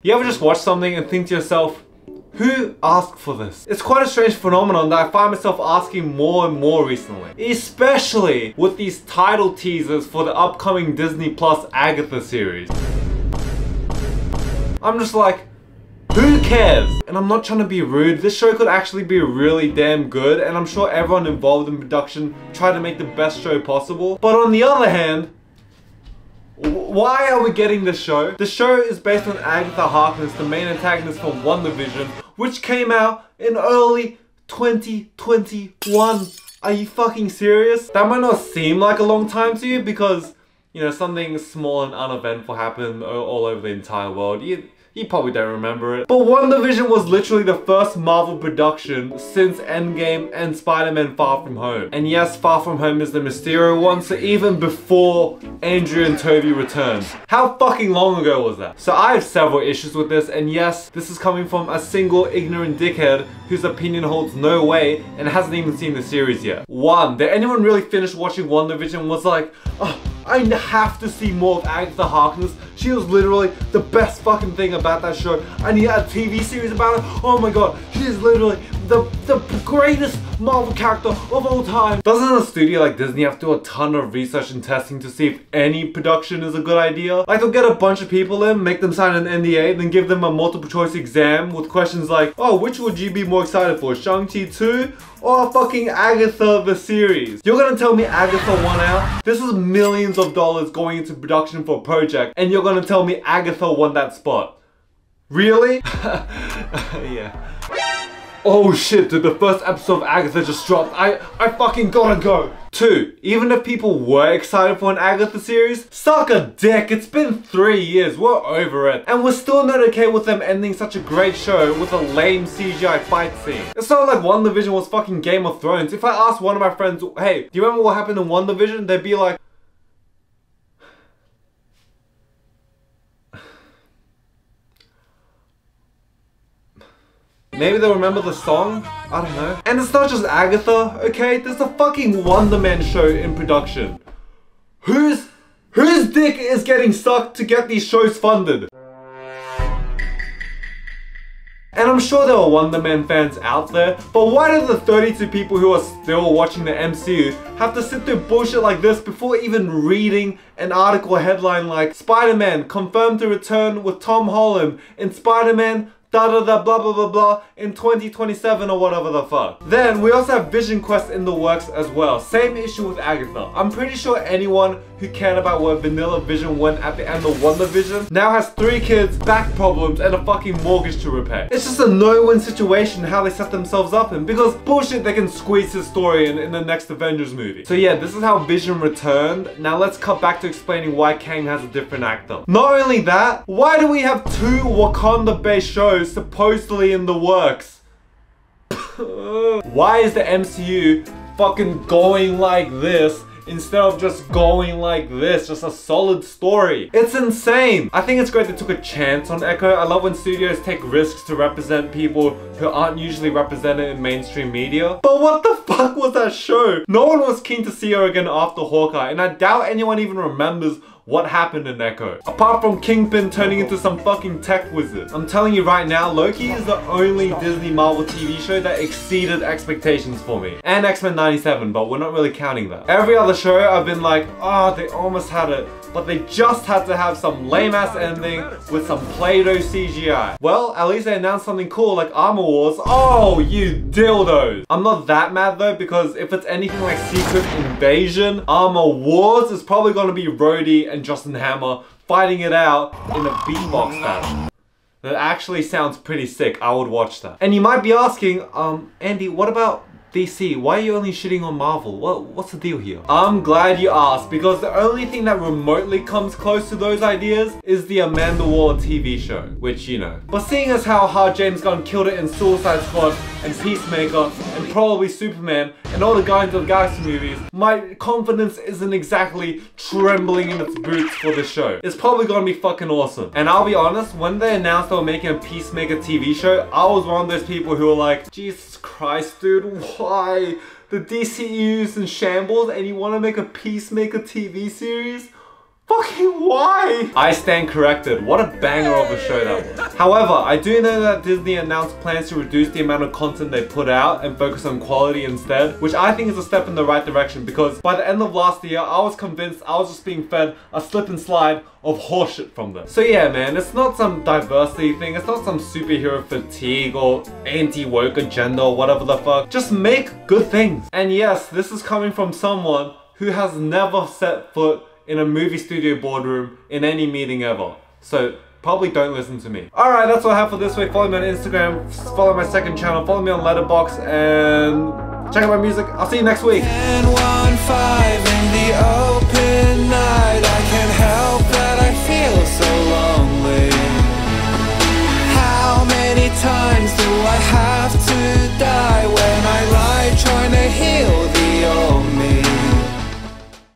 You ever just watch something and think to yourself, who asked for this? It's quite a strange phenomenon that I find myself asking more and more recently. Especially with these title teasers for the upcoming Disney Plus Agatha series. I'm just like, who cares? And I'm not trying to be rude, this show could actually be really damn good and I'm sure everyone involved in production tried to make the best show possible. But on the other hand, why are we getting this show? The show is based on Agatha Harkness, the main antagonist from WandaVision, which came out in early 2021. Are you fucking serious? That might not seem like a long time to you because, you know, something small and uneventful happened all over the entire world. You probably don't remember it. But WandaVision was literally the first Marvel production since Endgame and Spider-Man Far From Home. And yes, Far From Home is the Mysterio one, so even before Andrew and Toby returned. How fucking long ago was that? So I have several issues with this, and yes, this is coming from a single ignorant dickhead whose opinion holds no weight and hasn't even seen the series yet. One, did anyone really finish watching WandaVision and was like, oh, I have to see more of Agatha Harkness. She was literally the best fucking thing about that show. I need a TV series about her. Oh my god, she is literally the greatest Marvel character of all time. Doesn't a studio like Disney have to do a ton of research and testing to see if any production is a good idea? Like they'll get a bunch of people in, make them sign an NDA, then give them a multiple choice exam with questions like, oh, which would you be more excited for, Shang-Chi 2 or fucking Agatha the series? You're gonna tell me Agatha won out? This is millions of dollars going into production for a project and you're gonna tell me Agatha won that spot? Really? Yeah. Oh shit, dude, the first episode of Agatha just dropped. I fucking gotta go. 2. Even if people were excited for an Agatha series, suck a dick, it's been 3 years, we're over it. And we're still not okay with them ending such a great show with a lame CGI fight scene. It's not like WandaVision was fucking Game of Thrones. If I asked one of my friends, hey, do you remember what happened in WandaVision? They'd be like, maybe they'll remember the song? I don't know. And it's not just Agatha, okay? There's a fucking Wonder Man show in production. Whose dick is getting sucked to get these shows funded? And I'm sure there are Wonder Man fans out there, but why do the 32 people who are still watching the MCU have to sit through bullshit like this before even reading an article headline like Spider-Man confirmed to return with Tom Holland in Spider-Man blah blah blah blah in 2027 or whatever the fuck. Then we also have Vision Quest in the works as well. Same issue with Agatha. I'm pretty sure anyone who cared about where Vanilla Vision went at the end of WandaVision now has 3 kids, back problems, and a fucking mortgage to repay. It's just a no-win situation how they set themselves up in, because bullshit they can squeeze his story in the next Avengers movie. So yeah, this is how Vision returned. Now let's cut back to explaining why Kang has a different actor. Not only that, why do we have 2 Wakanda-based shows supposedly in the works? Why is the MCU fucking going like this instead of just going like this, just a solid story? It's insane. I think it's great they took a chance on Echo. I love when studios take risks to represent people who aren't usually represented in mainstream media. But what the fuck was that show? No one was keen to see her again after Hawkeye, and I doubt anyone even remembers what happened in Echo, apart from Kingpin turning into some fucking tech wizard. I'm telling you right now, Loki is the only Disney Marvel TV show that exceeded expectations for me. And X-Men 97, but we're not really counting that. Every other show I've been like, oh, they almost had it, but they just had to have some lame-ass ending with some Play-Doh CGI. Well, at least they announced something cool like Armor Wars. Oh, you dildos. I'm not that mad though, because if it's anything like Secret Invasion, Armor Wars is probably gonna be Rhodey and Justin Hammer fighting it out in a beatbox battle. That actually sounds pretty sick. I would watch that. And you might be asking, Andy, what about DC? Why are you only shitting on Marvel? What's the deal here? I'm glad you asked, because the only thing that remotely comes close to those ideas is the Amanda Waller TV show, which you know. But seeing as how hard James Gunn killed it in Suicide Squad and Peacemaker and probably Superman and all the Guardians of the Galaxy movies, my confidence isn't exactly trembling in its boots for this show. It's probably gonna be fucking awesome. And I'll be honest, when they announced they were making a Peacemaker TV show, I was one of those people who were like, Jesus Christ, dude, why? The DCEU's in shambles and you want to make a Peacemaker TV series? Fucking why? I stand corrected. What a banger of a show that was. However, I do know that Disney announced plans to reduce the amount of content they put out and focus on quality instead, which I think is a step in the right direction because by the end of last year, I was convinced I was just being fed a slip and slide of horseshit from them. So yeah, man, it's not some diversity thing, it's not some superhero fatigue or anti-woke agenda or whatever the fuck. Just make good things. And yes, this is coming from someone who has never set foot in a movie studio boardroom in any meeting ever. So probably don't listen to me. Alright, that's what I have for this week. Follow me on Instagram, follow my second channel, follow me on Letterboxd, and check out my music. I'll see you next week.